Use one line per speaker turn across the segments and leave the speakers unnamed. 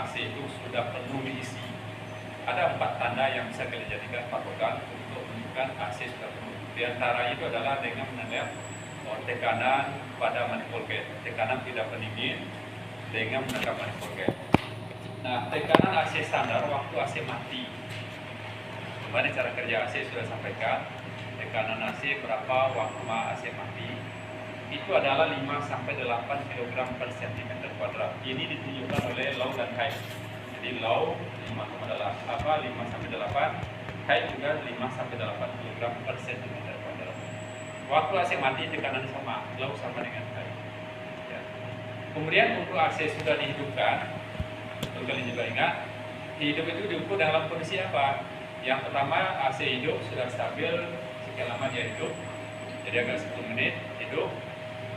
AC itu sudah penuh diisi. Ada 4 tanda yang bisa kita jadikan patokan untuk menunjukkan AC sudah penuh. Di antara itu adalah dengan melihat tekanan pada manifold gate, tekanan tidak pendingin dengan menekan manifold gate. Nah, tekanan AC standar waktu AC mati. Kemarin cara kerja AC sudah sampaikan. Tekanan AC berapa waktu AC mati? Itu adalah 5-8 kg per cm kuadrat. Ini ditunjukkan oleh low dan high. Jadi low 5-8, high juga 5-8 kg per cm kuadrat. Waktu AC mati tekanan sama, low sama dengan high. Ya. Kemudian untuk AC sudah dihidupkan, untuk kalian juga ingat, hidup itu diukur dalam kondisi apa? Yang pertama AC hidup sudah stabil, sekian lama dia hidup, jadi agak 10 menit hidup.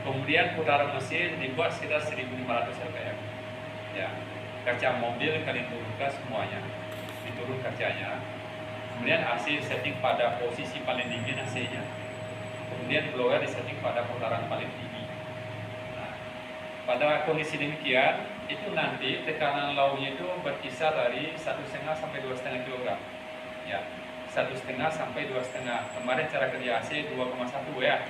Kemudian putaran mesin dibuat sekitar 1500 rpm. Ya, kaca mobil kalian turunkan semuanya, diturun kacanya. Kemudian AC setting pada posisi paling dingin AC-nya. Kemudian blower disetting pada putaran paling tinggi. Nah, pada kondisi demikian, itu nanti tekanan low-nya itu berkisar dari 1,5 sampai 2,5 kg. Ya, 1,5 sampai 2,5. Kemarin cara kerja AC 2,1 ya.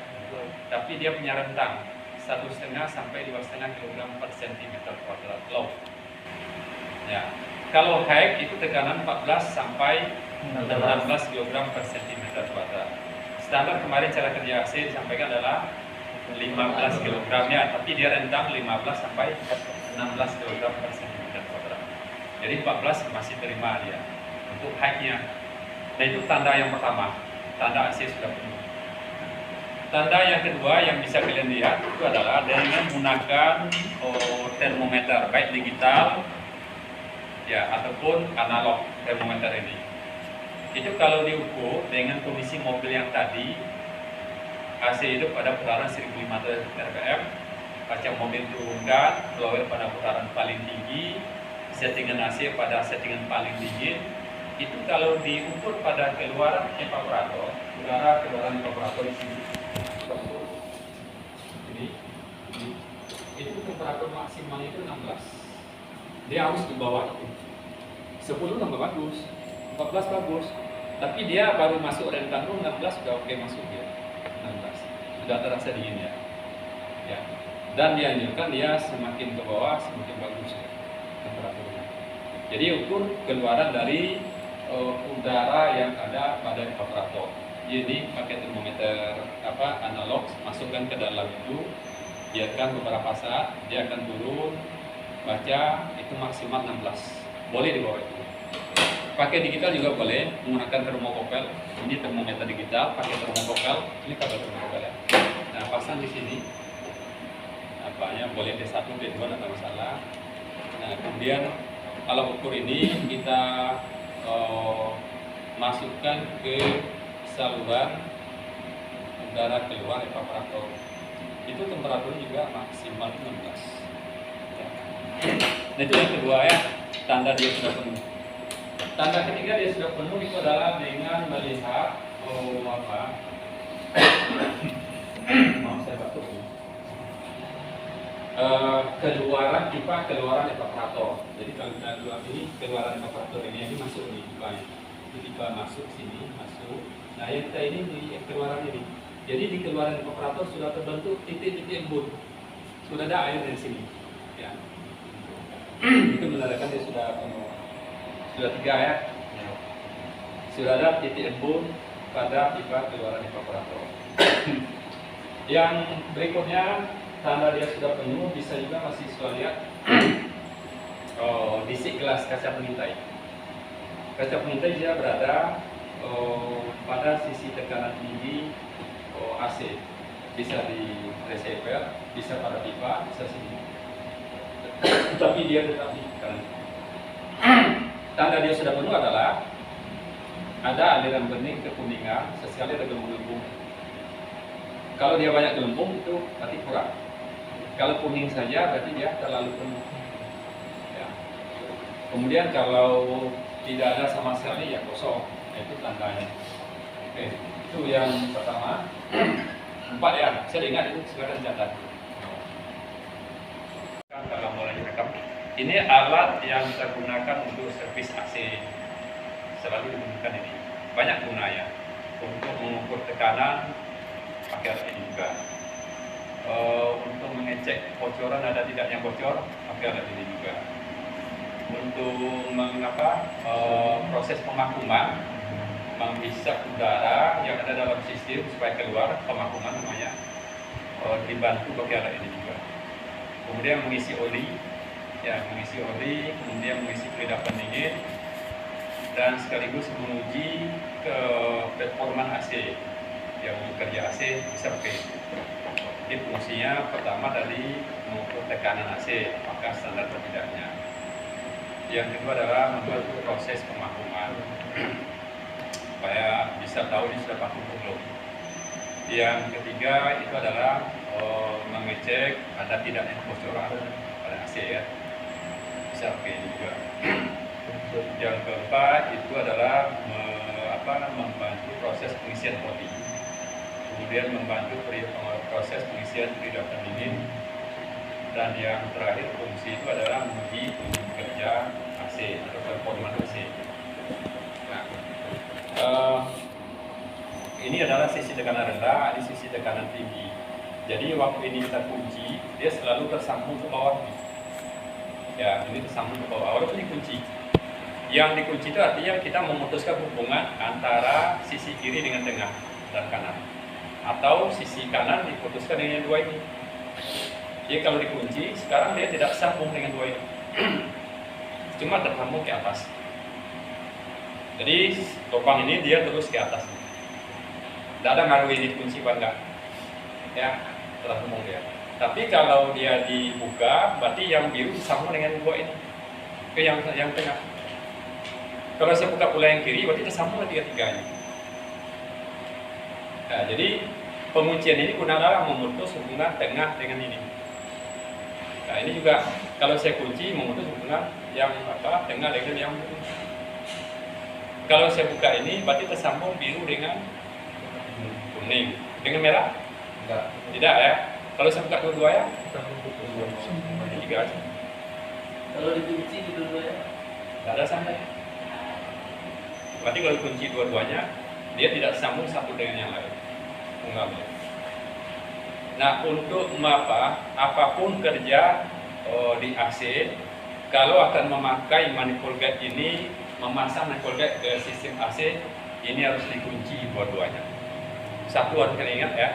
Tapi dia punya rentang 1,5 sampai 2,5 kg per cm kuadrat low. Ya, kalau high itu tekanan 14 sampai 16 kg per cm kuadrat. Standar kemarin cara kerja AC disampaikan adalah 15 kg ya, tapi dia rentang 15 sampai 16 kg per cm kuadrat. Jadi 14 masih terima dia untuk high-nya. Nah, itu tanda yang pertama, tanda AC sudah penuh. Tanda yang kedua yang bisa kalian lihat itu adalah dengan menggunakan termometer, baik digital ya ataupun analog termometer ini. Itu kalau diukur dengan kondisi mobil yang tadi, AC hidup pada putaran 1500 rpm, kaca mobil turunkan, blower pada putaran paling tinggi, settingan AC pada settingan paling dingin. Itu kalau diukur pada keluaran evaporator, udara keluaran evaporator di sini. Ini itu temperatur maksimal itu 16. Dia harus di bawah itu. 10 nambah bagus, 14 bagus. Tapi dia baru masuk rentang 16 sudah oke masuk dia. 16. Sudah terasa dingin ya. Ya. Dan dianjurkan dia semakin ke bawah semakin bagus ya, temperaturnya. Jadi ukur keluaran dari udara yang ada pada evaporator. Jadi pakai termometer analog, masukkan ke dalam itu, biarkan beberapa saat, dia akan turun, baca itu maksimal 16, boleh di bawah itu. Pakai digital juga boleh, menggunakan termokopel. Ini termometer digital, pakai termokopel, ini kabel termokopel ya. Nah, pasang di sini, boleh D1, D2 tidak masalah. Nah, kemudian alat ukur ini kita masukkan ke saluran udara keluar evaporator. Itu temperatur juga maksimal 16. Ya. Nah, itu yang kedua ya, tanda dia sudah penuh. Tanda ketiga dia sudah penuh itu adalah dengan melihat mau saya batuk. Keluaran pipa, keluaran evaporator. Jadi kalau kita lihat ini keluaran evaporator ini masuk di pipanya. Pipa masuk sini, masuk. Nah, yang kita ini di keluaran ini. Jadi di keluaran evaporator sudah terbentuk titik-titik embun. Sudah ada air dari sini. Ya. Itu menandakan dia sudah 3 ya. Sudah ada titik embun pada pipa keluaran evaporator. Yang berikutnya, tanda dia sudah penuh, bisa juga masih sudah lihat disik gelas kaca pengintai. Kaca pengintai dia berada pada sisi tekanan tinggi AC, bisa di receiver, bisa pada pipa, bisa sini. Tapi dia tetap di kanan. Tanda dia sudah penuh adalah ada aliran bening ke kuningan, sesekali ada gelembung-gelembung. Kalau dia banyak gelembung itu berarti kurang. Kalau kuning saja berarti dia terlalu penuh. Ya. Kemudian kalau tidak ada sama sekali ya kosong. Itu tandanya. Oke, itu yang pertama. 4 ya, saya ingat itu sekarang catat. Kalau mulai rekam. Ini alat yang kita gunakan untuk servis AC. Selalu digunakan ini. Banyak gunanya. Untuk mengukur tekanan, pakai alat ini juga. Untuk mengecek bocoran ada tidaknya bocor, pakai alat ini juga. Untuk proses pemakuman, menghisap udara yang ada dalam sistem supaya keluar, pemakuman namanya, dibantu pakai alat ini juga. Kemudian mengisi oli, kemudian mengisi pelindung pendingin, dan sekaligus menguji ke performa AC yang bekerja AC bisa pakai. Jadi fungsinya pertama tadi mengukur tekanan AC apakah standar atau tidaknya. Yang kedua adalah membantu proses pemakuman supaya bisa tahu ini sudah vakum atau belum. Yang ketiga itu adalah mengecek ada tidaknya kebocoran pada AC ya, bisa pakai juga. Yang keempat itu adalah membantu proses pengisian oli, kemudian membantu proses pengisian pelindung pendingin, dan yang terakhir fungsi itu adalah menguji kerja AC atau performa AC. Nah, ini adalah sisi tekanan rendah, ini sisi tekanan tinggi. Jadi waktu ini kita kunci, dia selalu tersambung ke bawah. Ya, ini tersambung ke bawah, walaupun dikunci. Yang dikunci itu artinya kita memutuskan hubungan antara sisi kiri dengan tengah dan kanan, atau sisi kanan diputuskan dengan dua ini. Jadi kalau dikunci, sekarang dia tidak sambung dengan dua ini, cuma tersambung ke atas. Jadi lubang ini dia terus ke atas. Tidak ada ngaruh ini kunci bangga, ya tersambung dia. Tapi kalau dia dibuka, berarti yang biru sambung dengan dua ini ke yang tengah. Kalau saya buka pula yang kiri, berarti tersambung ke tiga-tiganya. Nah, jadi penguncian ini adalah memutus hubungan tengah dengan ini. Nah, ini juga kalau saya kunci memutus hubungan yang tengah dengan yang biru. Kalau saya buka ini, berarti tersambung biru dengan kuning. Dengan merah? Enggak. Tidak ya. Kalau saya buka dua-duanya, tiga aja.
Kalau dikunci dua-duanya,
tidak ada sampai. Berarti kalau dikunci dua-duanya, dia tidak sambung satu dengan yang lain. Enggak. Nah, untuk apapun kerja di AC, kalau akan memakai manifold guide ini, memasang manifold guide ke sistem AC, ini harus dikunci dua-duanya. Satu harus kalian ingat ya,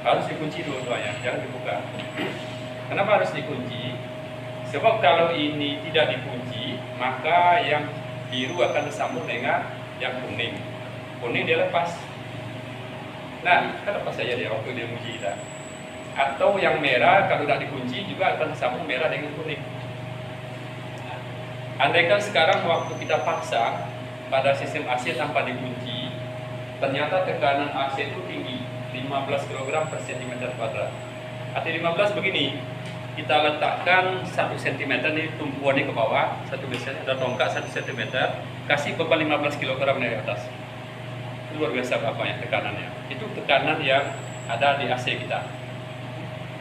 harus dikunci dua-duanya, jangan dibuka. Kenapa harus dikunci? Sebab kalau ini tidak dikunci, maka yang biru akan tersambung dengan yang kuning. Kuning dia lepas. Nah, kan lepas saja dia waktu dia menguji kita. Atau yang merah kalau tidak dikunci juga akan tersambung merah dengan kuning. Andaikan sekarang waktu kita paksa pada sistem AC tanpa dikunci, ternyata tekanan AC itu tinggi, 15 kg per cm². Arti 15 begini, kita letakkan 1 cm ini tumpuannya ke bawah, ada tongkat 1 cm, kasih beban 15 kg dari atas. Itu luar biasa bapaknya tekanannya. Itu tekanan yang ada di AC kita.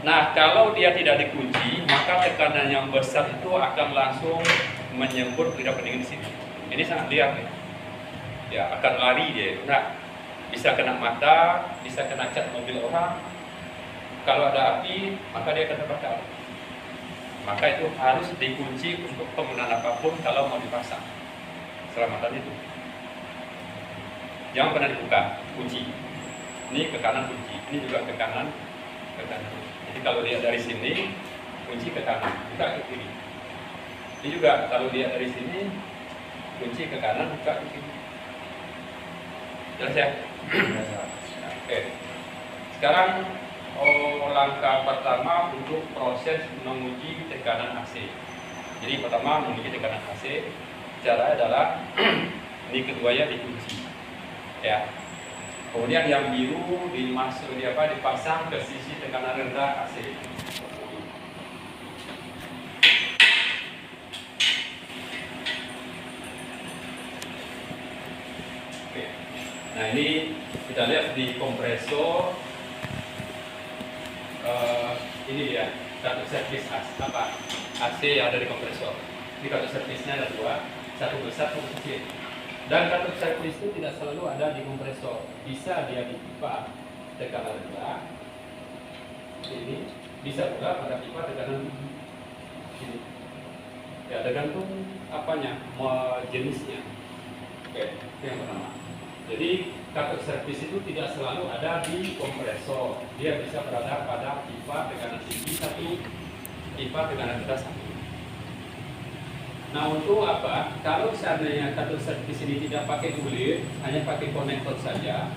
Nah, kalau dia tidak dikunci, maka tekanan yang besar itu akan langsung menyembur pelindung pendingin di sini. Ini sangat liar ya, akan lari dia. Nah, bisa kena mata, bisa kena cat mobil orang. Kalau ada api, maka dia akan terbakar. Maka itu harus dikunci untuk penggunaan apapun kalau mau dipasang. Keselamatan itu. Jangan pernah dibuka, kunci. Ini ke kanan kunci, ini juga ke kanan. Jadi kalau lihat dari sini, kunci ke kanan, buka ke kiri. Ini juga kalau lihat dari sini, kunci ke kanan, buka ke kiri. Jelas ya? Oke. Sekarang langkah pertama untuk proses menguji tekanan AC. Jadi pertama menguji tekanan AC, cara adalah ini keduanya dikunci, ya. Kemudian yang biru dipasang ke sisi tekanan rendah AC. Oke. Nah ini kita lihat di kompresor. Ini dia. kartu servis AC yang ada di kompresor. Di kartu servisnya ada dua, satu besar, satu kecil. Dan kartu servis itu tidak selalu ada di kompresor, bisa dia di pipa tekanan rendah, ini bisa pula pada pipa tekanan ini. Ya tergantung apanya, jenisnya. Oke, itu yang pertama. Jadi kartu servis itu tidak selalu ada di kompresor, dia bisa berada pada pipa tekanan tinggi satu, pipa tekanan rendah satu. Nah untuk apa? Kalau seandainya kartu servis ini tidak pakai kulit, hanya pakai konektor saja,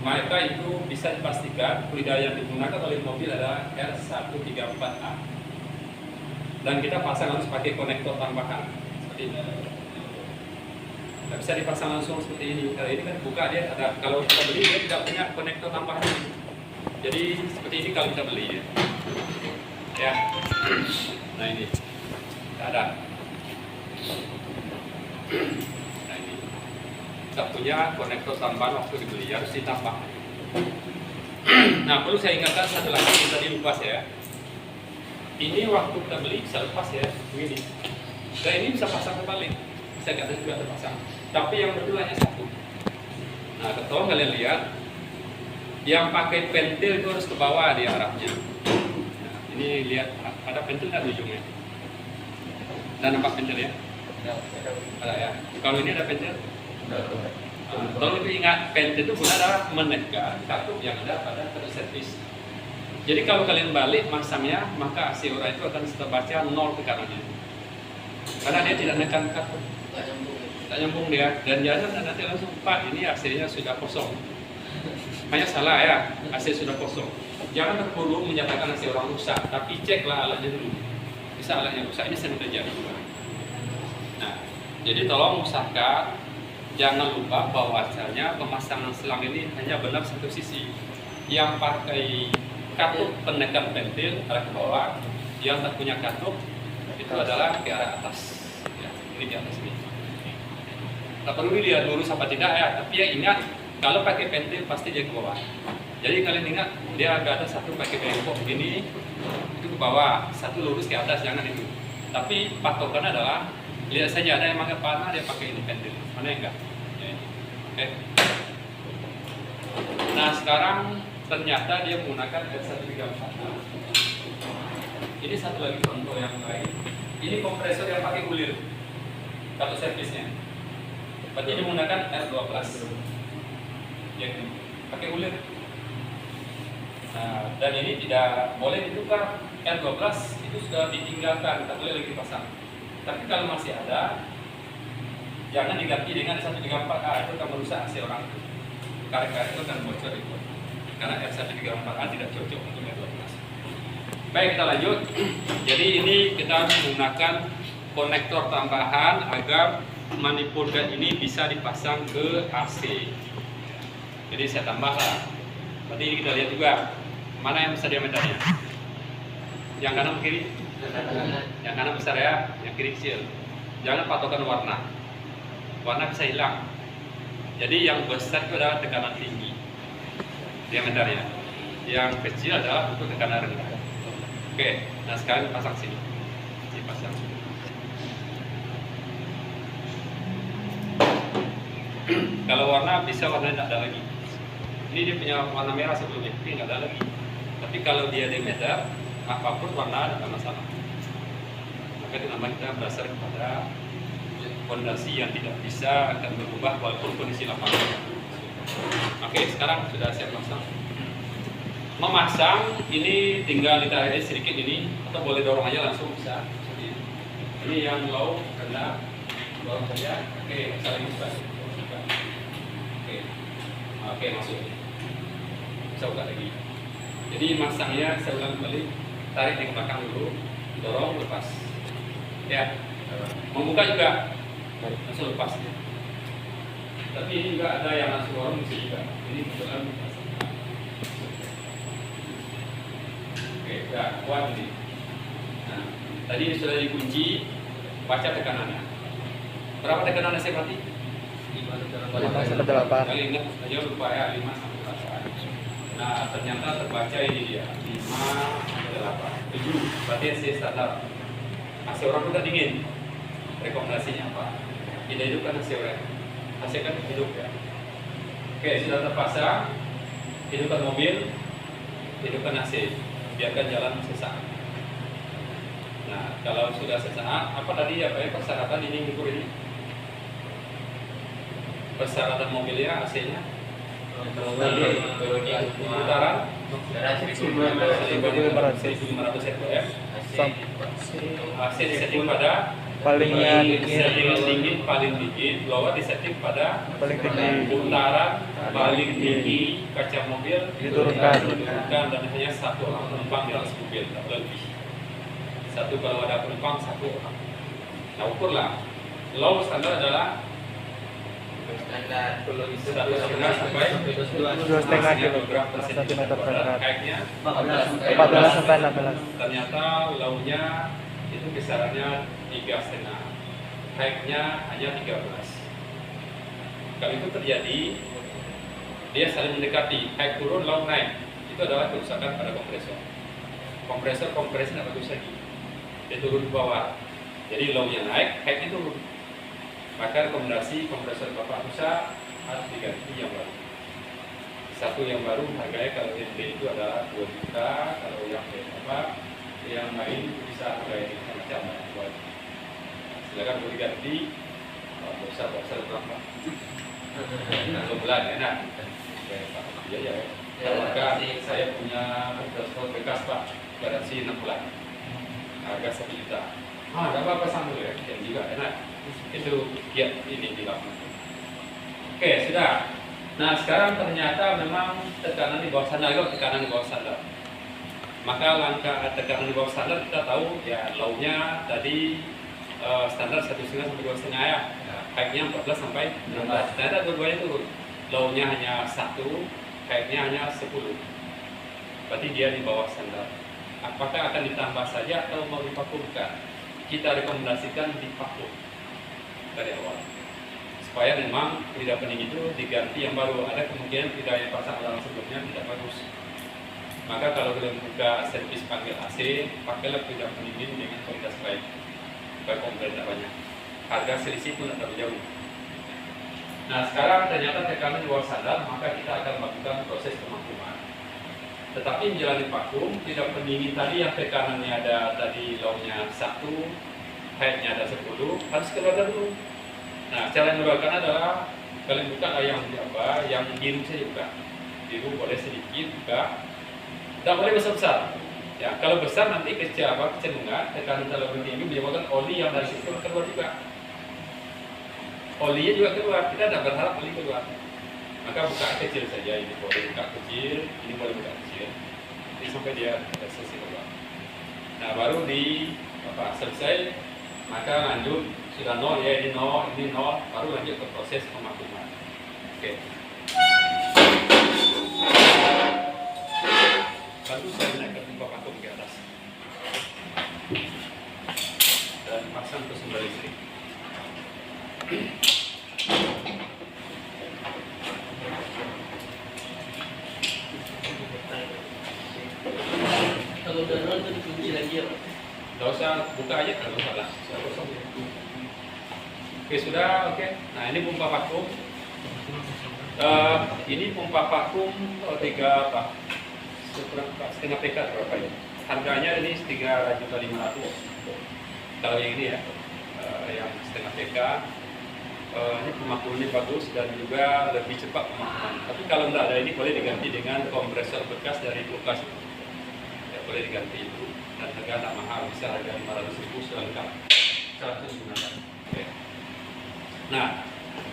maka itu bisa dipastikan fluida yang digunakan oleh mobil adalah R134A. Dan kita pasang harus pakai konektor tambahan seperti ini. Tidak bisa dipasang langsung seperti ini. Kalau ini kan buka dia ada. Kalau kita beli dia tidak punya konektor tambahan. Jadi seperti ini kalau kita beli ya. Nah ini tidak ada. Nah ini tidak punya konektor tambahan waktu dibeli, harus ditambah. Nah perlu saya ingatkan satu lagi yang tadi lupa saya. Ini waktu kita beli bisa lepas ya, begini. Dan ini bisa pasang kembali, bisa kata juga terpasang. Tapi yang berdua hanya satu. Nah tolong kalian lihat, yang pakai pentil itu harus ke bawah di arahnya. Nah, ini lihat ada pentil nggak di ujungnya? Dan nampak pentil ya? Ada ya. Kalau ini ada pentil? Tolong itu ingat, pentil itu guna adalah menekan katup yang ada pada kartu servis. Jadi kalau kalian balik masangnya, maka AC ora itu akan terbaca 0 tekanannya. Karena dia tidak menekan katup. Tak nyambung dia. Dan jangan nanti langsung Pak, ini AC-nya sudah kosong. Hanya salah ya, AC sudah kosong. Jangan terburu menyatakan AC orang rusak, tapi ceklah alatnya dulu. Bisa alatnya rusak, ini sering terjadi. Nah, jadi tolong usahakan jangan lupa bahwasanya pemasangan selang ini hanya benar satu sisi. Yang pakai katup penekan pentil arah ke bawah, yang tak punya katup itu adalah ke arah atas. Ya, ini di atas ini. Tak perlu dilihat lurus apa tidak ya, tapi ya ingat kalau pakai pentil pasti dia ke bawah. Jadi kalian ingat dia ada satu pakai bengkok begini itu ke bawah, satu lurus ke atas, jangan itu. Tapi patokan adalah lihat saja ada yang pakai panah dia pakai ini pentil, mana yang enggak. Ya, ini. Oke. Nah sekarang ternyata dia menggunakan R134A. Ini satu lagi contoh yang lain. Ini kompresor yang pakai gulir kartu servisnya. Berarti dia menggunakan R12. Ya, pakai gulir. Nah, dan ini tidak boleh ditukar. R12 itu sudah ditinggalkan, tak boleh lagi dipasang. Tapi kalau masih ada, jangan diganti dengan 134A, itu akan merusak AC orang. Karet-karet itu akan bocor itu. Karena R134A tidak cocok untuk R12. Baik, kita lanjut. Jadi ini kita menggunakan konektor tambahan agar manifold gas ini bisa dipasang ke AC. Jadi saya tambahlah. Berarti ini kita lihat juga mana yang besar diameternya. Yang kanan kiri? Yang kanan besar ya, yang kiri kecil. Jangan patokan warna. Warna bisa hilang. Jadi yang besar itu adalah tekanan tinggi diameternya. Yang kecil adalah untuk tekanan rendah. Oke, nah sekarang pasang sini. Dipasang. Kalau warna bisa warnanya tidak ada lagi. Ini dia punya warna merah sebelumnya, tapi nggak ada lagi. Tapi kalau dia diameter, apapun warna tidak masalah. Maka itu namanya kita berdasar kepada fondasi yang tidak bisa akan berubah walaupun kondisi lapangan. Oke, sekarang sudah siap pasang. Memasang ini tinggal ditarik sedikit ini, atau boleh dorong aja langsung bisa. Ini yang low, rendah, dorong saja. Oke, saling buka. Oke, masuk. Bisa buka lagi. Jadi masangnya saya ulang kembali, tarik di belakang dulu, dorong, lepas. Ya, membuka juga langsung lepas. Tapi ini juga ada yang langsung dorong bisa juga. Ini kebetulan lepas. Oke, sudah kuat ini. Nah, tadi sudah dikunci, baca tekanannya. Berapa tekanannya saya berarti?
5-8.
Kali ingat saja lupa ya 5 sampai 8. Nah ternyata terbaca ini dia 5 7. Berarti AC standar. AC orang udah dingin. Rekomendasinya apa? Tidak hidupkan AC orang. AC kan hidup ya. Oke, sudah terpasang. Hidupkan mobil. Hidupkan AC. Biarkan jalan sesaat. Nah, kalau sudah sesaat, apa tadi persyaratan ini ukur ini? Persyaratan mobilnya AC-nya putaran 1.500 RPM. AC disetting pada
paling
dingin, paling dingin, blower disetting pada
paling tinggi,
putaran paling tinggi, kaca mobil
diturunkan,
dan hanya satu orang penumpang di atas mobil, tak lebih. Satu kalau ada penumpang, satu orang. Nah, ukurlah. Low standar adalah 1,5 sampai
2,5
kilogram per
sentimeter per
sentimeter.
gram.
High-nya
14 sampai 16.
Ternyata low-nya itu kisarannya 3,5. High-nya hanya 13. Kalau itu terjadi, dia saling mendekati. High turun, low naik. Itu adalah kerusakan pada kompresor. Kompresor tidak bagus lagi. Dia turun ke bawah. Jadi low-nya naik, high-nya turun. Maka rekomendasi kompresor Bapak rusak harus diganti yang baru. Satu yang baru harganya kalau ND itu adalah 2 juta, kalau yang lain bisa harganya macam-macam. Silakan boleh diganti. Besar berapa? 1 bulan enak. Ya. Maka saya punya kompresor bekas Pak, garansi 6 bulan. Harga 1 juta. Ada apa-apa sambung ya? Yang juga enak. Itu ya ini di lapangan. Oke, sudah. Nah, sekarang ternyata memang tekanan di bawah standar, tekanan di bawah standar. Maka langkah tekanan di bawah standar kita tahu ya low-nya tadi standar 1,5 sampai 2,5 ya. High-nya 14 sampai 16. Ternyata dua-duanya turun. Low-nya hanya 1, high-nya hanya 10. Berarti dia di bawah standar. Apakah akan ditambah saja atau mau divakumkan? Kita rekomendasikan divakum dari awal supaya memang lidah pening itu diganti yang baru. Ada kemungkinan lidah yang pasang ulang sebelumnya tidak bagus. Maka kalau belum buka servis panggil AC, pakailah lidah pendingin dengan kualitas baik supaya komplain tidak banyak. Harga selisih pun tidak terlalu jauh. Nah, sekarang ternyata tekanan di bawah standar, maka kita akan melakukan proses pemakuman. Tetapi menjalani vakum, lidah pendingin tadi yang tekanannya ada tadi low-nya 1, high-nya ada 10, harus keluar dulu. Nah, cara yang mengeluarkan adalah kalian buka yang biru saja buka. Biru boleh sedikit buka. Tidak boleh besar-besar. Ya, kalau besar nanti kecendungan, tekanan terlalu tinggi menyebabkan oli yang dari situ keluar juga. Olinya juga keluar. Kita tidak berharap oli keluar. Maka buka kecil saja. Ini boleh buka kecil, ini boleh buka kecil. Jadi sampai dia selesai keluar. Nah, baru selesai. Maka lanjut, sudah 0 ya, ini 0, baru lanjut ke proses pemakuman. Oke. Baru saya menaikkan pompa vakum ke atas dan pasang ke sumber listrik.
Kalau udah nol itu dikunci lagi ya Pak?
Tidak usah buka aja kalau salah. Oke, sudah oke. Nah, ini pompa vakum. Ini pompa vakum 3,5 PK berapa ya? Harganya ini 3.500.000. Kalau yang ini ya, yang setengah PK. Ini pemakumannya bagus dan juga lebih cepat pemakuman. Tapi kalau tidak ada ini boleh diganti dengan kompresor bekas dari kulkas. Ya, boleh diganti itu. Dan harga tidak mahal, bisa harga 500.000 sudah lengkap. 100 digunakan. Oke. Nah,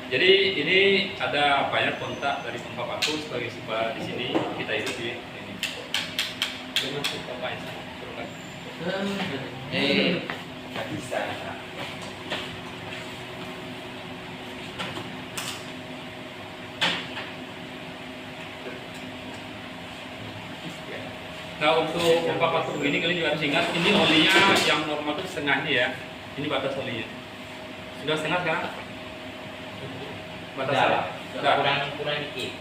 jadi ini ada banyak kontak dari pompa vakum sebagai sebab di sini kita hidup di ini. Memang pompa yang sama, suruhkan.
Nggak bisa.
Nah, untuk pompa vakum ini kalian juga harus ingat, ini olinya yang normal itu setengahnya ya. Ini batas olinya. Sudah setengah sekarang? Batas
Kurang dikit.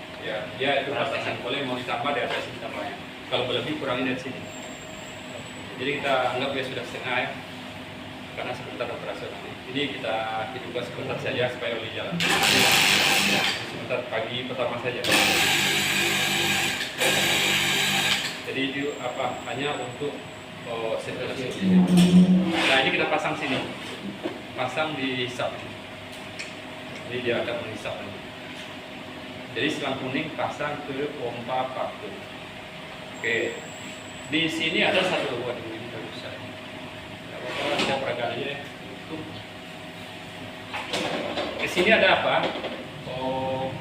Ya, itu batasan. Boleh mau ditambah di atas ditambahnya. Kalau berlebih kurangin dari sini. Jadi kita anggap dia sudah setengah ya, karena sebentar operasional. Ini kita hidupkan sebentar saja supaya oli jalan. Sebentar pagi pertama saja. Jadi itu apa? Hanya untuk sirkulasi. Nah ini kita pasang sini, pasang di hisap. Jadi dia akan menghisap. Jadi selang kuning pasang ke pompa vakum. Oke, di sini ada satu waduh ini bagus saya. Saya peragakan aja. Di sini ada apa? Oh,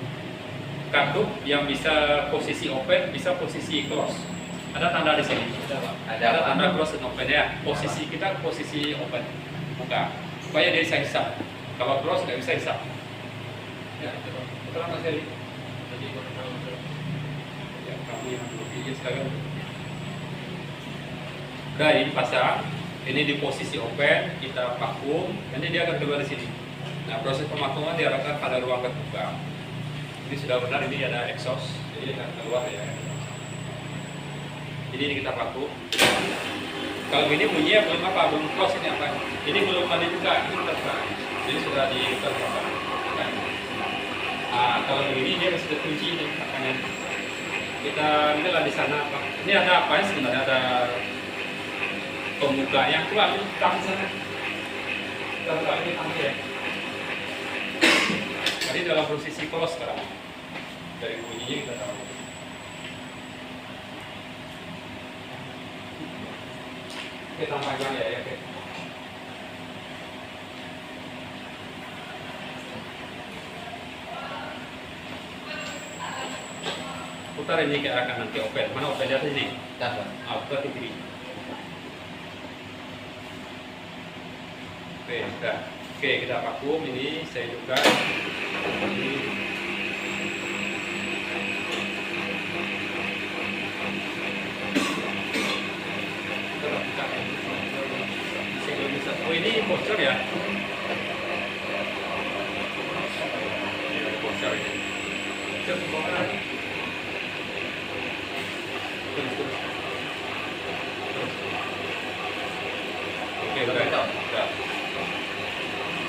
katup yang bisa posisi open, bisa posisi close. Ada tanda di sini. Ada tanda close dan open ya. Posisi kita posisi open, buka. Supaya dia bisa hisap. Kalau close nggak bisa hisap. Ya, betul Mas Heri. Jadi ya, kamu yang lebih sekarang. Udah ini pasang, ini di posisi open, kita vakum, nanti dia akan keluar di sini. Nah proses pemakuman diarahkan pada ruang terbuka. Ini sudah benar, ini ada exhaust, jadi akan keluar ya. Jadi ini kita vakum. Kalau ini bunyinya belum apa, belum close ini apa? Ini belum ada dibuka, ini terbuka. Jadi sudah dibuka. Nah, kalau begini dia masih terkunci nih, makanya kita lihat di sana apa? Ini ada apa ya sebenarnya? Ada pembuka yang keluar di sana. Kita buka ini tangki ya. Jadi dalam posisi close sekarang. Dari bunyinya kita tahu. Oke, tampaknya ya, oke. Putar ini ke arah kanan ke open. Mana open di atas ini? Putar ke kiri. Oke, sudah. Oke, kita vakum ini. Saya juga. Oh ini bocor ya? Bocor ini. Bocor di bawah. Oke, udah.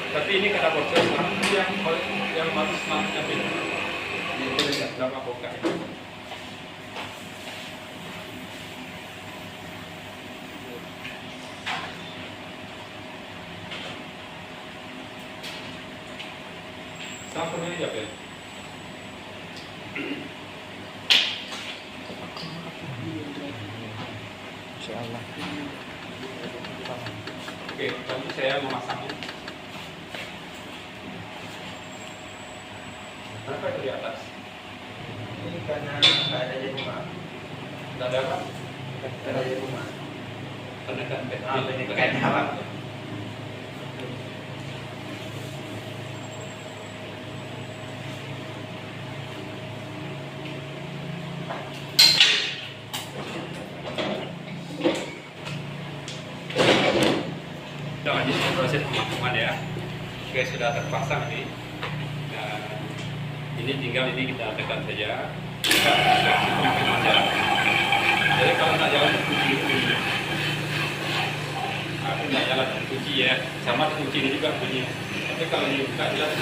Tapi ini karena bocor, yang bagus namanya beda. Ini berapa bongkar? Sampai ini ya, Bel.
Insyaallah.
Oke, lalu saya memasangnya. Kenapa itu di atas?
Ini karena nggak ada di rumah.
Tidak ada apa?
Nggak ada di rumah.
Penekan bed.
Pendidikan awak.
Kita lanjut proses pemakuman ya. Oke, sudah terpasang ini. Nah, ini tinggal ini kita tekan saja. Jadi kalau nggak jalan kunci ini. Aku nggak jalan kunci ya. Sama kunci ini juga bunyi. Tapi kalau ini buka jelas.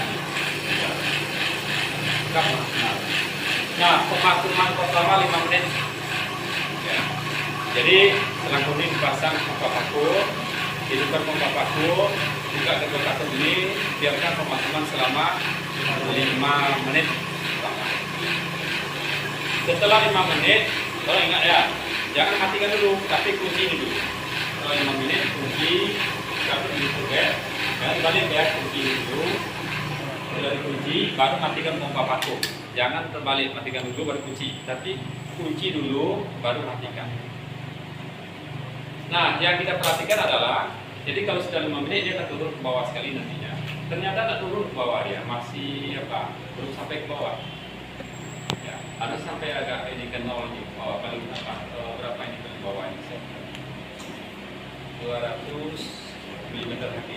Nah, pemakuman pertama 5 menit. Ya. Jadi selang kuning dipasang pompa vakum, hidupkan pompa vakum, buka kedua vakum ini, biarkan pemakuman selama 5 menit. Setelah 5 menit, kalau ingat ya, jangan matikan dulu, tapi kunci ini dulu. Setelah 5 menit, kunci, kalau ini juga, dan balik ya, kunci ini dulu. Setelah dikunci, baru matikan pompa vakum. Jangan terbalik, matikan dulu baru kunci, tapi kunci dulu baru matikan. Nah, yang kita perhatikan adalah, jadi kalau sudah 5 menit dia akan turun ke bawah sekali nantinya. Ternyata tidak turun ke bawah ya, masih apa? Belum sampai ke bawah. Ya, harus sampai agak ini ke nol nih, bawah paling apa? Berapa ini ke bawah ini? 200 mm Hg.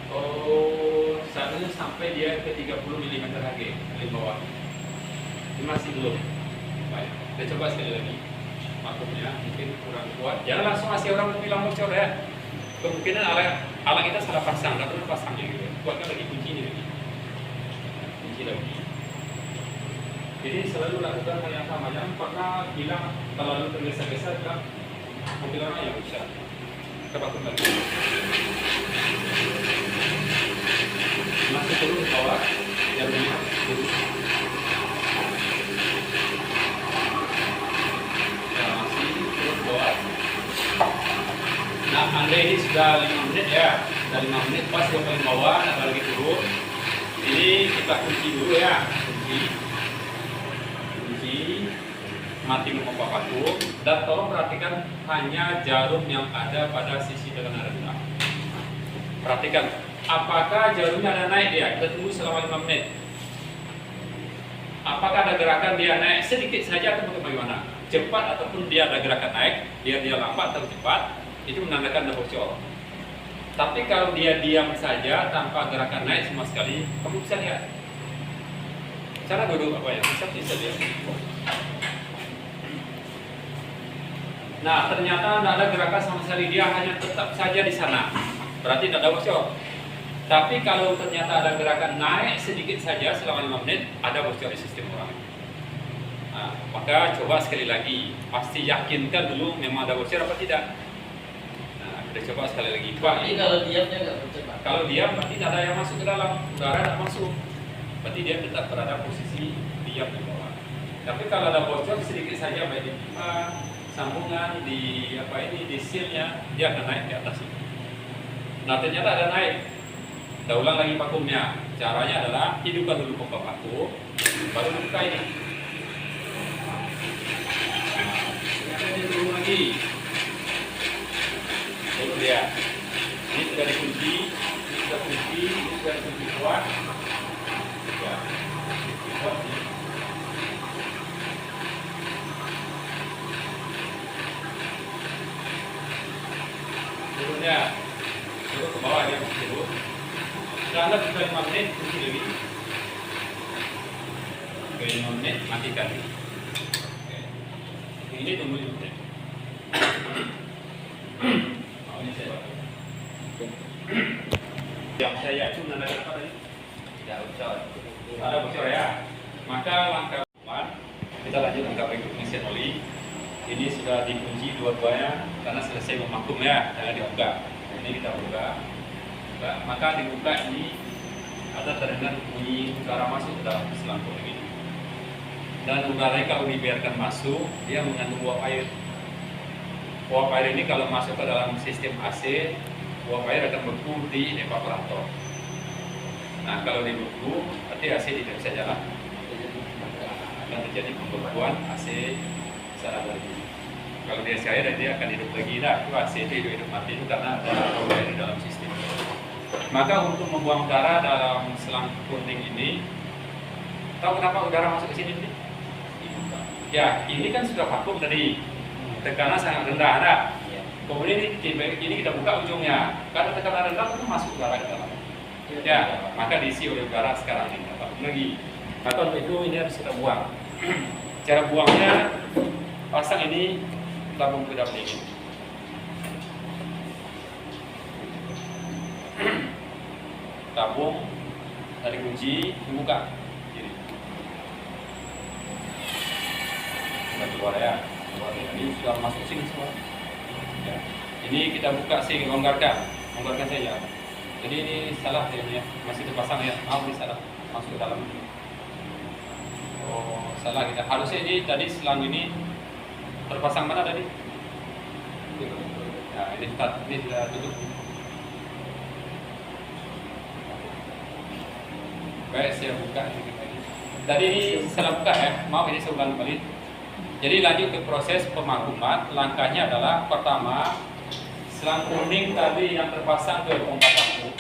Oh, seharusnya sampai dia ke 30 mm Hg di bawah. Ini masih belum. Baik, kita coba sekali lagi. vakumnya mungkin kurang kuat. Jangan langsung kasih orang bilang bocor ya. Kemungkinan alat kita salah pasang, nggak perlu pasangnya gitu. Kuatkan lagi kuncinya lagi. Kunci lagi. Jadi selalu lakukan hal yang sama. Jangan pernah bilang terlalu tergesa-gesa bilang mobil orang yang bisa. Kita vakum lagi. Masuk dulu ke bawah, yang ini dulu. Ya masih turun bawah. Nah, anda ini sudah 5 menit ya, sudah 5 menit pas yang paling bawah, nah lagi turun. Ini kita kunci dulu ya, kunci, mati pompa vakum, dan tolong perhatikan hanya jarum yang ada pada sisi tekanan rendah. Perhatikan. Apakah jarumnya ada naik dia? Kita tunggu selama 5 menit. Apakah ada gerakan dia naik sedikit saja atau bagaimana? Cepat ataupun dia ada gerakan naik, dia lambat atau cepat, itu menandakan ada bocor. Tapi kalau dia diam saja tanpa gerakan naik sama sekali, kamu bisa lihat. Cara duduk apa ya? Bisa lihat. Nah, ternyata tidak ada gerakan sama sekali, dia hanya tetap saja di sana. Berarti tidak ada bocor. Tapi kalau ternyata ada gerakan naik sedikit saja selama 5 menit, ada bocor di sistem orang. Nah, maka coba sekali lagi, pasti yakinkan dulu memang ada bocor apa tidak. Nah, kita coba sekali lagi.
Tapi kalau diamnya nggak bocor, Pak.
Kalau diam berarti tidak ada yang masuk ke dalam, udara tidak masuk. Berarti dia tetap berada posisi diam di bawah. Tapi kalau ada bocor sedikit saja, baik di pipa, sambungan, di di sealnya, dia akan naik ke atas itu. Nah, ternyata ada naik. Kita ulang lagi vakumnya. Caranya adalah hidupkan dulu pompa vakum, baru buka ini. Nah, ini turun lagi. Turun dia. Ini sudah dikunci, ini sudah kunci, ini sudah dikunci kuat. Ya, kuat ini. Turunnya, turun ke bawah dia turun. Anda sudah 5 menit, kunci lagi. Oke, 5 menit, matikan. Oke. Ini tunggu 5 menit. Oh, ini saya pakai. Yang saya itu nanda apa tadi? Tidak bocor. Ada bocor ya. Maka langkah depan, kita lanjut langkah berikut mesin oli. Ini sudah dikunci dua-duanya karena selesai memakum ya, jangan dibuka. Ini kita buka. Maka dibuka ini ada terdengar bunyi udara masuk ke dalam selangkung ini. Dan udara kalau dibiarkan masuk, dia mengandung uap air. Uap air ini kalau masuk ke dalam sistem AC, uap air akan beku di evaporator. Nah, kalau dibeku, berarti AC tidak bisa jalan. Akan terjadi pembekuan AC secara lagi. Kalau dia cair, dia akan hidup lagi. Nah, itu AC itu hidup mati itu karena ada uap air di dalam sistem. Maka untuk membuang udara dalam selang kuning ini, tahu kenapa udara masuk ke sini? Ya, ini kan sudah vakum tadi, tekanan sangat rendah ada. Kemudian ini kita buka ujungnya, karena tekanan rendah itu masuk udara ke dalam. Ya, maka diisi oleh udara sekarang ini vakum lagi. Maka untuk itu ini harus kita buang. Cara buangnya, pasang ini tabung kedap dingin. Tabung dari kunci dibuka kiri. Sudah keluar ya. Ini sudah masuk sini semua. Ya. Ini kita buka sini, longgarkan saja. Jadi ini salah ya, masih terpasang ya. Maaf ini salah, masuk ke dalam. Oh salah kita. Harusnya ini tadi selang ini terpasang mana tadi? Nah ini sudah tutup. Baik, saya buka sedikit lagi. Tadi ini salah buka ya, maaf ini saya ulang kembali. Jadi lanjut ke proses pemakuman. Langkahnya adalah pertama, selang kuning tadi yang terpasang ke pompa vakum.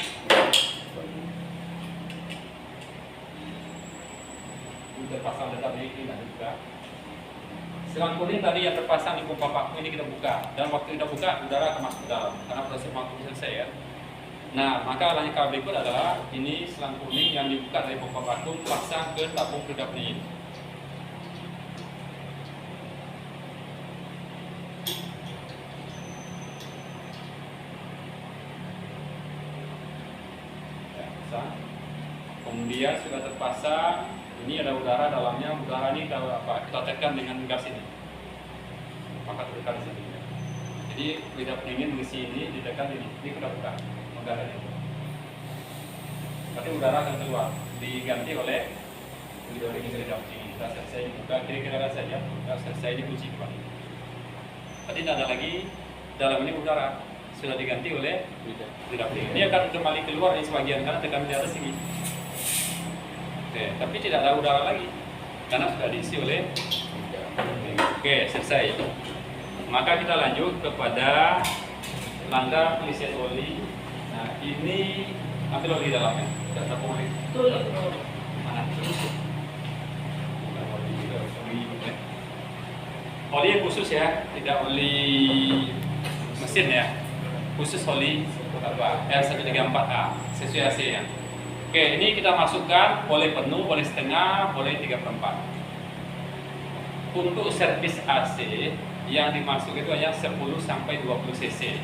Ini terpasang tetap ini tidak dibuka. Selang kuning tadi yang terpasang di pompa vakum ini kita buka. Dan waktu kita buka, udara akan masuk ke dalam karena proses vakum selesai ya. Nah, maka langkah berikut adalah ini selang kuning yang dibuka dari pompa vakum pasang ke tabung kedap dingin. terpasang. Kemudian sudah terpasang, ini ada udara dalamnya. Udara ini kita tekan dengan gas ini, maka tertekan di sini. Jadi lidah pendingin mengisi ini, ditekan ini kita buka udara ini. Berarti udara akan keluar, diganti oleh lidah pendingin. Kita selesai buka kira-kira saja, kita selesai dikunci kembali. Berarti tidak ada lagi dalam ini udara, sudah diganti oleh lidah pendingin. Ini akan kembali keluar di sebagian karena tekan di atas ini. Oke, tapi tidak ada udara lagi karena sudah diisi oleh. Oke, selesai. Maka kita lanjut kepada langkah pengisian oli. Nah, ini ambil oli dalamnya. Tidak ada oli. Mana? Oli yang khusus ya, tidak oli mesin ya. Khusus oli R134A sesuai AC ya. Oke, ini kita masukkan boleh penuh, boleh setengah, boleh 3/4. Untuk servis AC yang dimasuk itu hanya 10 sampai 20 cc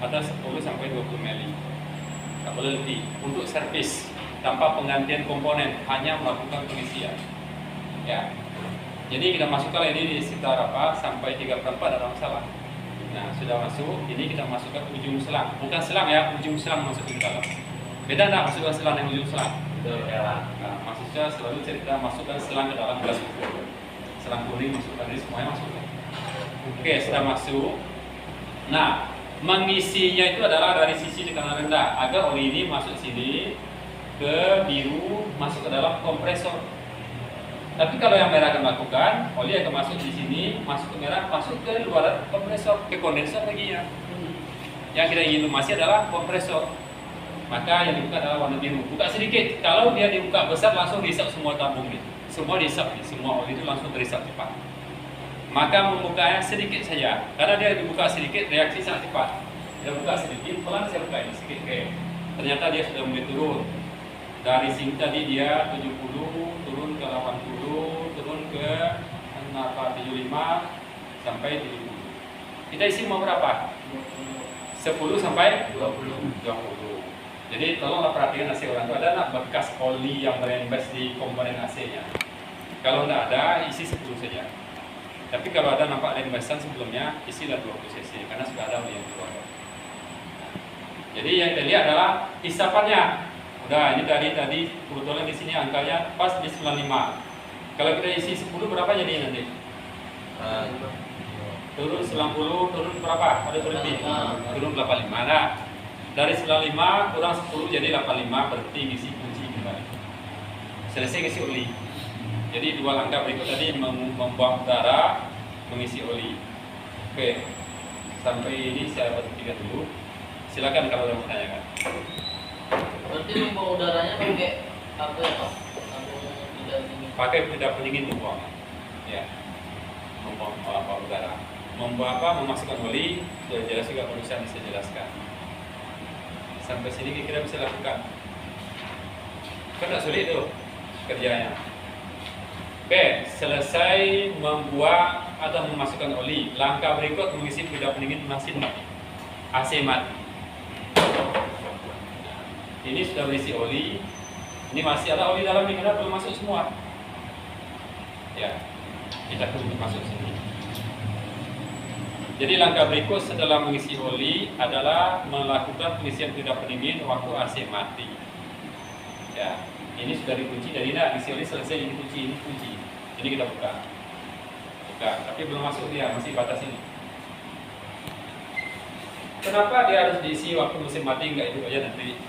atau 10 sampai 20 mili. Tak boleh lebih. Untuk servis tanpa penggantian komponen, hanya melakukan pengisian. Ya. Jadi kita masukkan ini di sekitar sampai 3/4 ada masalah. Nah, sudah masuk, ini kita masukkan ujung selang. Bukan selang ya, ujung selang masukin ke dalam. Beda enggak masukkan selang yang ujung selang? Nah, maksudnya selalu cerita masukkan selang ke dalam gelas ukur. Selang kuning masukkan, ini semuanya masukkan. Oke, sudah masuk. Nah, mengisinya itu adalah dari sisi tekanan rendah agar oli ini masuk sini ke biru, masuk ke dalam kompresor. Tapi kalau yang merah akan lakukan, oli akan masuk di sini, masuk ke merah, masuk ke luar kompresor, ke kondensor lagi ya. Yang kita ingin masih adalah kompresor. Maka yang dibuka adalah warna biru. Buka sedikit. Kalau dia dibuka besar langsung dihisap semua tabung nih. Semua dihisap nih. Semua oli itu langsung terhisap cepat. Maka membukanya sedikit saja. Karena dia dibuka sedikit, reaksi sangat cepat. Dia buka sedikit, pelan saya buka ini sedikit. Oke. Ternyata dia sudah mulai turun. Dari sini tadi dia 70, turun ke 80, turun ke 75 sampai 70. Kita isi mau berapa? 10 sampai 20. Jadi tolonglah perhatikan AC orang itu ada nak bekas oli yang berembes di komponen AC-nya. Kalau tidak ada, isi 10 saja. Tapi kalau ada nampak rembesan sebelumnya, isilah 20 cc karena sudah ada oli yang keluar. Jadi yang kita lihat adalah isapannya. Udah, ini dari tadi kebetulan di sini angkanya pas di 95. Kalau kita isi 10 berapa jadi nanti? Turun 90, turun berapa? Ada berhenti? Turun 85. Nah, dari 95 kurang 10 jadi 85, berarti ngisi kunci kembali. Selesai ngisi oli. Jadi dua langkah berikut tadi membuang udara, mengisi oli. Oke, sampai ini saya berhentikan dulu. Silakan kalau ada pertanyaan.
Berarti membuang udaranya pakai apa ya Pak? Tidak dingin.
Pakai lidah pendingin membuang. Ya, membuang udara. Membuang apa? Memasukkan oli. Sudah jelas juga perusahaan bisa jelaskan. Sampai sini kira-kira bisa lakukan. Kan tak sulit tuh kerjanya. Oke, selesai membuang atau memasukkan oli. Langkah berikut mengisi lidah pendingin mesin mati. AC mati. Ini sudah berisi oli. Ini masih ada oli dalam ini karena belum masuk semua. Ya, kita tunggu masuk sini. Jadi langkah berikut setelah mengisi oli adalah melakukan pengisian lidah pendingin waktu AC mati. Ya, ini sudah dikunci dari isi oli selesai, ini kunci. Ini kita buka, tapi belum masuk dia, masih batas ini. Kenapa dia harus diisi waktu mesin mati? Enggak itu aja nanti.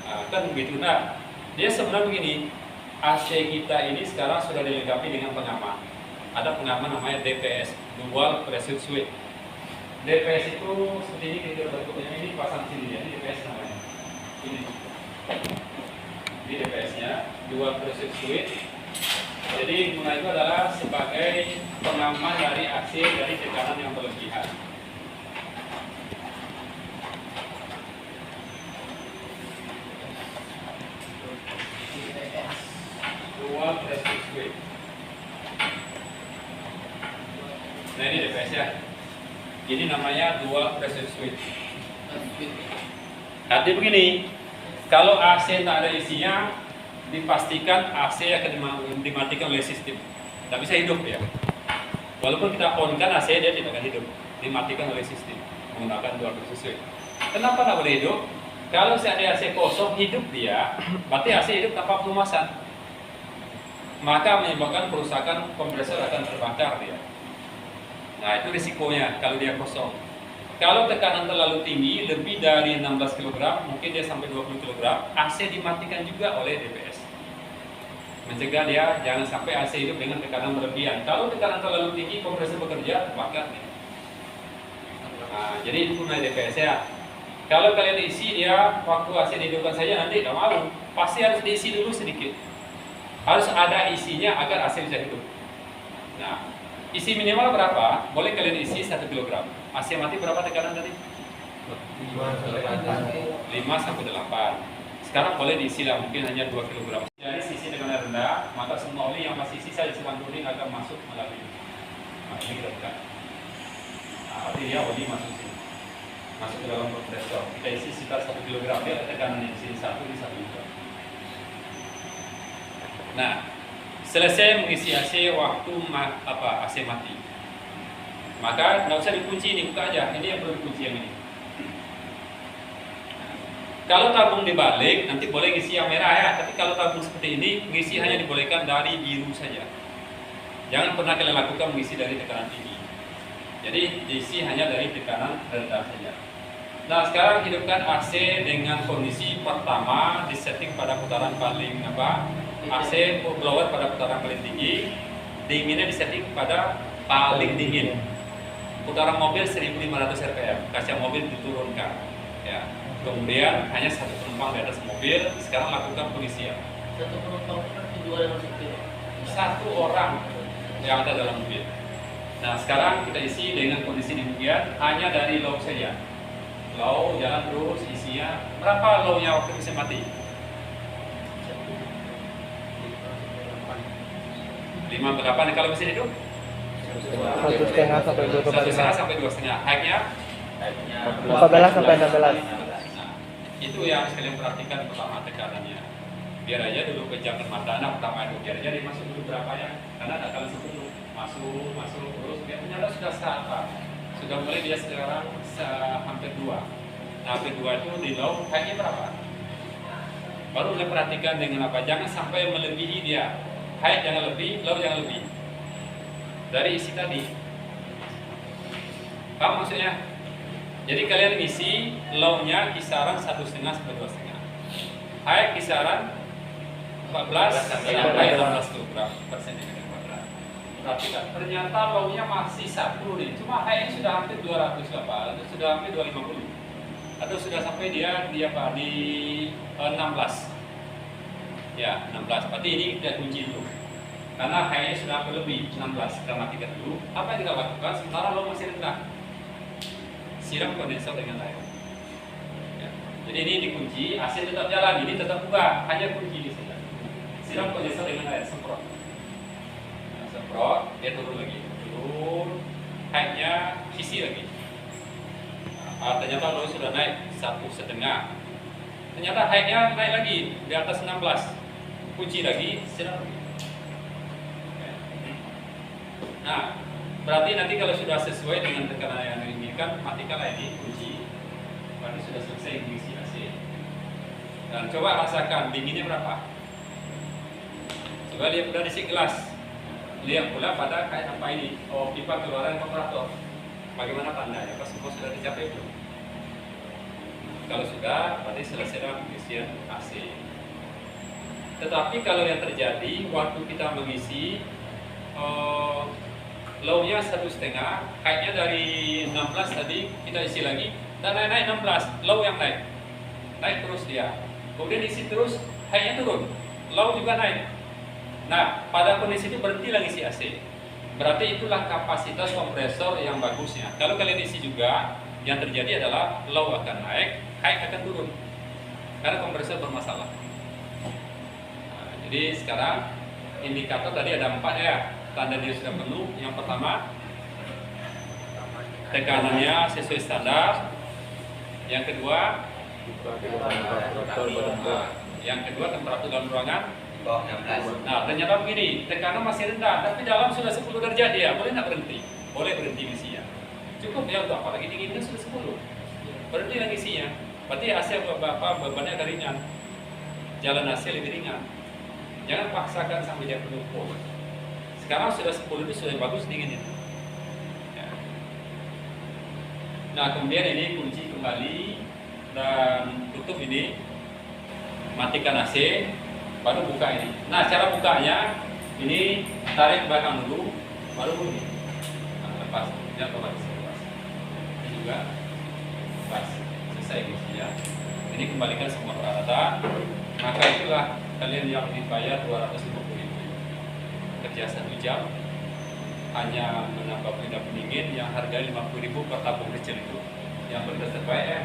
Nah, kan begitu. Nah, dia sebenarnya begini. AC kita ini sekarang sudah dilengkapi dengan pengaman. Ada pengaman namanya DPS, Dual Pressure Switch. DPS itu seperti ini, kita bentuknya ini pasang sini ya, ini DPS namanya. Ini DPS-nya, Dual Pressure Switch. Jadi guna itu adalah sebagai pengaman dari AC dari tekanan yang berlebihan. Dual Pressure Switch. Nah ini DPS ya. Ini namanya Dual Pressure Switch. Artinya begini, Kalau AC tak ada isinya, dipastikan AC akan dimatikan oleh sistem. Tidak bisa hidup ya. Walaupun kita on-kan AC, dia tidak akan hidup. Dimatikan oleh sistem menggunakan 2 sesuai. Kenapa tidak boleh hidup? Kalau seandainya AC kosong hidup dia, berarti AC hidup tanpa pelumasan. Maka menyebabkan kerusakan kompresor akan terbakar dia. Nah itu risikonya kalau dia kosong. Kalau tekanan terlalu tinggi, lebih dari 16 kg, mungkin dia sampai 20 kg, AC dimatikan juga oleh DPS. Mencegah dia jangan sampai AC hidup dengan tekanan berlebihan. Kalau tekanan terlalu tinggi, kompresor bekerja, terbakar. Nah, jadi itu gunanya DPS ya. Kalau kalian isi dia, waktu AC dihidupkan saja nanti tidak mau. Pasti harus diisi dulu sedikit. Harus ada isinya agar AC bisa hidup. Nah, isi minimal berapa? Boleh kalian isi 1 kg. AC mati berapa tekanan tadi? 5 sampai 8. Sekarang boleh diisi lah, mungkin hanya 2 kg. Jadi sisi dengan rendah, maka semua oli yang masih sisa di selang kuning akan masuk melalui. Nah, ini kita buka. Nah, berarti dia oli masuk sini. Masuk ke dalam kompresor. Kita isi sekitar 1 kg, dia tekanan di sini 1 di 1 liter. Nah, selesai mengisi AC waktu AC mati. Maka nggak usah dikunci ini, buka aja. Ini yang perlu dikunci yang ini. Kalau tabung dibalik, nanti boleh ngisi yang merah ya. Tapi kalau tabung seperti ini, mengisi hanya dibolehkan dari biru saja. Jangan pernah kalian lakukan mengisi dari tekanan tinggi. Jadi diisi hanya dari tekanan rendah saja. Nah sekarang hidupkan AC dengan kondisi pertama disetting pada putaran paling AC blower pada putaran paling tinggi, dinginnya disetting pada paling dingin. Putaran mobil 1500 rpm, kaca mobil diturunkan. Ya. Kemudian hanya 1 penumpang di atas mobil. Sekarang lakukan pengisian.
1 penumpang itu 2 dengan supir.
1 orang yang ada dalam mobil. Nah sekarang kita isi dengan kondisi demikian, hanya dari low saja. Low jalan terus isinya. Berapa low-nya waktu mesin mati? 5-8. Kalau mesin hidup?
1,5 sampai 2,5.
1,5 sampai 2,5. High-nya?
14 sampai 16.
Nah, itu yang harus kalian perhatikan pertama tekanannya. Biar aja dulu pejamkan mata anak pertama itu. Biar aja dimasuk dulu berapanya. Karena ada kalian sebelum masuk terus. Biar ternyata sudah setara. Sudah mulai dia sekarang hampir 2. Nah, hampir 2 itu di low, high-nya berapa? Baru mulai perhatikan dengan apa. Jangan sampai melebihi dia. High jangan lebih, low jangan lebih. Dari isi tadi. Paham maksudnya? Jadi kalian isi low-nya kisaran 1,5 sampai 2,5. High kisaran 14 sampai 16 kg per cm². Perhatikan, ternyata low-nya masih 1 nih. Cuma high-nya sudah hampir 200 apa? Atau sudah hampir 250. Atau sudah sampai dia di 16. Ya, 16. Berarti ini kita kunci dulu. Karena high-nya sudah hampir lebih 16. Kita matikan dulu. Apa yang kita lakukan? Sementara low masih rendah. Siram kondensor dengan air. Ya. Jadi ini dikunci, AC tetap jalan, ini tetap buka, hanya kunci di sini. Siram kondensor dengan air, semprot. Nah, semprot, dia turun lagi, turun, high-nya isi lagi. Nah, ternyata low sudah naik 1,5. Ternyata high-nya naik lagi di atas 16. Kunci lagi, siram lagi. Nah, berarti nanti kalau sudah sesuai dengan tekanan yang diinginkan, matikanlah ini kunci. Berarti sudah selesai mengisi AC. Dan coba rasakan dinginnya berapa. Coba lihat udah isi gelas. Lihat pula pada kayak apa ini. Oh, pipa keluaran komparator. Bagaimana tandanya? Apa semua sudah dicapai belum? Kalau sudah, berarti selesailah pengisian AC. Tetapi kalau yang terjadi waktu kita mengisi low-nya 1,5, high-nya dari 16 tadi kita isi lagi dan naik 16, low yang naik terus dia, kemudian isi terus, high-nya turun, low juga naik. Nah pada kondisi itu berhenti lagi isi AC, berarti itulah kapasitas kompresor yang bagusnya. Kalau kalian isi juga, yang terjadi adalah low akan naik, high akan turun karena kompresor bermasalah. Nah, jadi sekarang indikator tadi ada 4 ya. Tanda dia sudah penuh. Yang pertama, tekanannya sesuai standar. Yang kedua, Yang kedua, temperatur dalam ruangan.
Di bawah 16.
Nah, ternyata begini, tekanan masih rendah, tapi dalam sudah 10 derajat dia, boleh nggak berhenti? Boleh berhenti ngisinya. Cukup ya untuk apalagi dinginnya sudah 10. Berhenti lagi ngisinya. Berarti hasil bebannya agak ringan. Jalan hasil lebih ringan. Jangan paksakan sampai dia penuh full. Sekarang sudah 10 itu sudah bagus dinginnya. Ya. Nah, kemudian ini kunci kembali dan tutup ini, matikan AC, baru buka ini. Nah, cara bukanya ini tarik belakang dulu, baru bunyi. Nah, lepas, jangan lepas. Ini juga lepas. Selesai ya. Ini kembalikan semua peralatan. Maka itulah kalian yang dibayar 250.000. Kerja 1 jam hanya menambah pindah pendingin yang harga 50.000 per tabung kecil itu. Yang benar terbaik